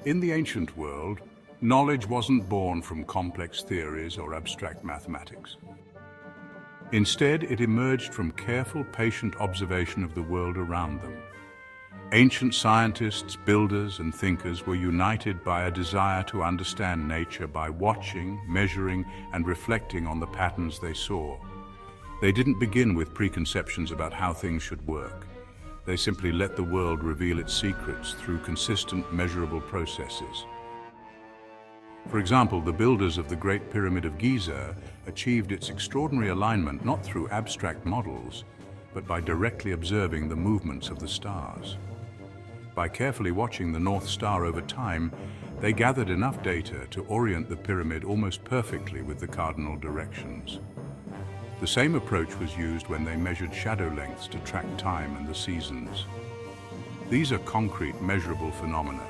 In the ancient world, knowledge wasn't born from complex theories or abstract mathematics. Instead, it emerged from careful, patient observation of the world around them. Ancient scientists, builders, and thinkers were united by a desire to understand nature by watching, measuring, and reflecting on the patterns they saw. They didn't begin with preconceptions about how things should work. They simply let the world reveal its secrets through consistent, measurable processes. For example, the builders of the Great Pyramid of Giza achieved its extraordinary alignment not through abstract models, but by directly observing the movements of the stars. By carefully watching the North Star over time, they gathered enough data to orient the pyramid almost perfectly with the cardinal directions. The same approach was used when they measured shadow lengths to track time and the seasons. These are concrete, measurable phenomena,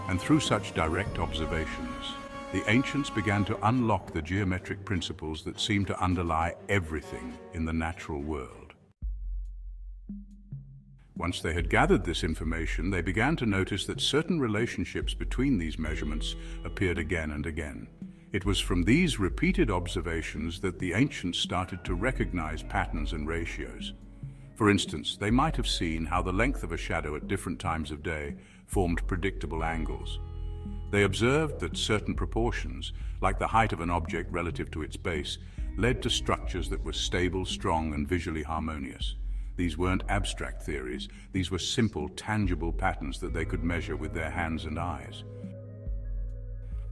and through such direct observations, the ancients began to unlock the geometric principles that seem to underlie everything in the natural world. Once they had gathered this information, they began to notice that certain relationships between these measurements appeared again and again. It was from these repeated observations that the ancients started to recognize patterns and ratios. For instance, they might have seen how the length of a shadow at different times of day formed predictable angles. They observed that certain proportions, like the height of an object relative to its base, led to structures that were stable, strong, and visually harmonious. These weren't abstract theories. These were simple, tangible patterns that they could measure with their hands and eyes.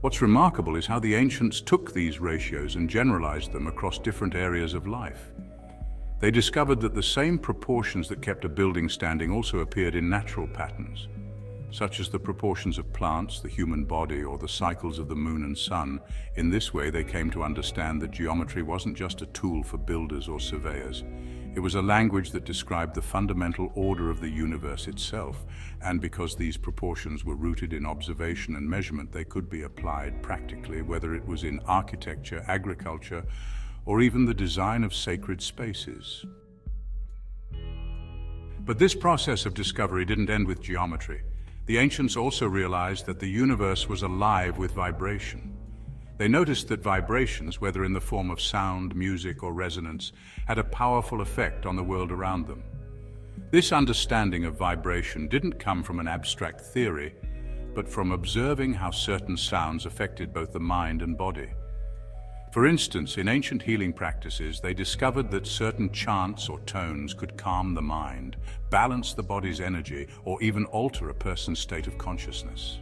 What's remarkable is how the ancients took these ratios and generalized them across different areas of life. They discovered that the same proportions that kept a building standing also appeared in natural patterns, such as the proportions of plants, the human body, or the cycles of the moon and sun. In this way, they came to understand that geometry wasn't just a tool for builders or surveyors. It was a language that described the fundamental order of the universe itself, and because these proportions were rooted in observation and measurement, they could be applied practically, whether it was in architecture, agriculture, or even the design of sacred spaces. But this process of discovery didn't end with geometry. The ancients also realized that the universe was alive with vibration. They noticed that vibrations, whether in the form of sound, music, or resonance, had a powerful effect on the world around them. This understanding of vibration didn't come from an abstract theory, but from observing how certain sounds affected both the mind and body. For instance, in ancient healing practices, they discovered that certain chants or tones could calm the mind, balance the body's energy, or even alter a person's state of consciousness.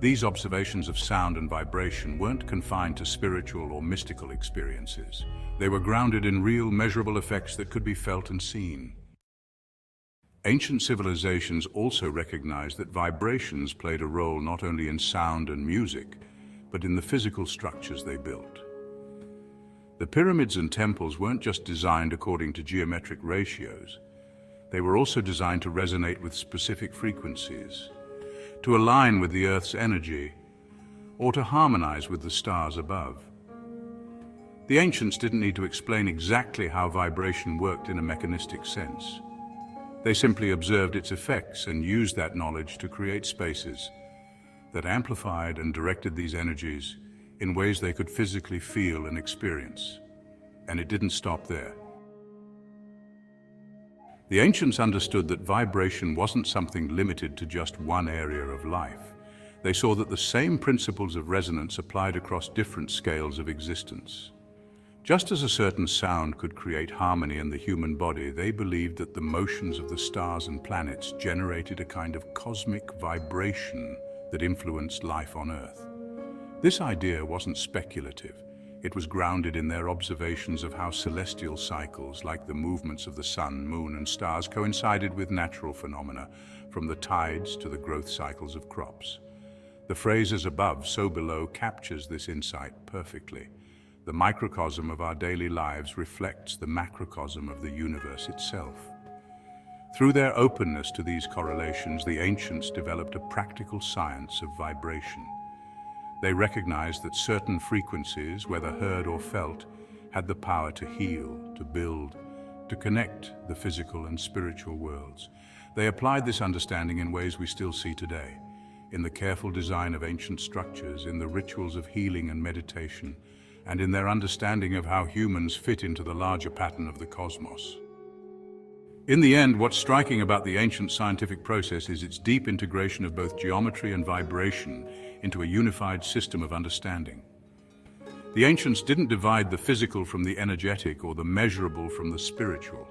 These observations of sound and vibration weren't confined to spiritual or mystical experiences. They were grounded in real, measurable effects that could be felt and seen. Ancient civilizations also recognized that vibrations played a role not only in sound and music, but in the physical structures they built. The pyramids and temples weren't just designed according to geometric ratios. They were also designed to resonate with specific frequencies, to align with the Earth's energy, or to harmonize with the stars above. The ancients didn't need to explain exactly how vibration worked in a mechanistic sense. They simply observed its effects and used that knowledge to create spaces that amplified and directed these energies in ways they could physically feel and experience. And it didn't stop there. The ancients understood that vibration wasn't something limited to just one area of life. They saw that the same principles of resonance applied across different scales of existence. Just as a certain sound could create harmony in the human body, they believed that the motions of the stars and planets generated a kind of cosmic vibration that influenced life on Earth. This idea wasn't speculative. It was grounded in their observations of how celestial cycles, like the movements of the sun, moon, and stars, coincided with natural phenomena, from the tides to the growth cycles of crops. The phrase "as above, so below" captures this insight perfectly. The microcosm of our daily lives reflects the macrocosm of the universe itself. Through their openness to these correlations, the ancients developed a practical science of vibration. They recognized that certain frequencies, whether heard or felt, had the power to heal, to build, to connect the physical and spiritual worlds. They applied this understanding in ways we still see today. in the careful design of ancient structures, in the rituals of healing and meditation, and in their understanding of how humans fit into the larger pattern of the cosmos. In the end, what's striking about the ancient scientific process is its deep integration of both geometry and vibration into a unified system of understanding. The ancients didn't divide the physical from the energetic or the measurable from the spiritual.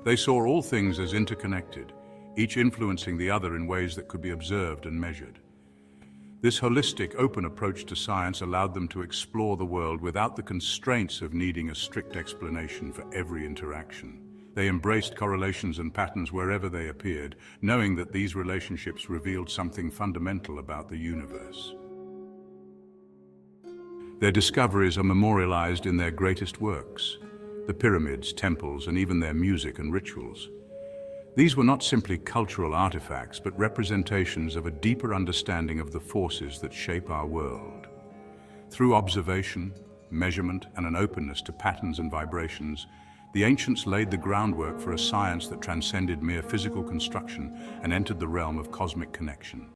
They saw all things as interconnected, each influencing the other in ways that could be observed and measured. This holistic, open approach to science allowed them to explore the world without the constraints of needing a strict explanation for every interaction. They embraced correlations and patterns wherever they appeared, knowing that these relationships revealed something fundamental about the universe. Their discoveries are memorialized in their greatest works, the pyramids, temples, and even their music and rituals. These were not simply cultural artifacts, but representations of a deeper understanding of the forces that shape our world. Through observation, measurement, and an openness to patterns and vibrations, the ancients laid the groundwork for a science that transcended mere physical construction and entered the realm of cosmic connection.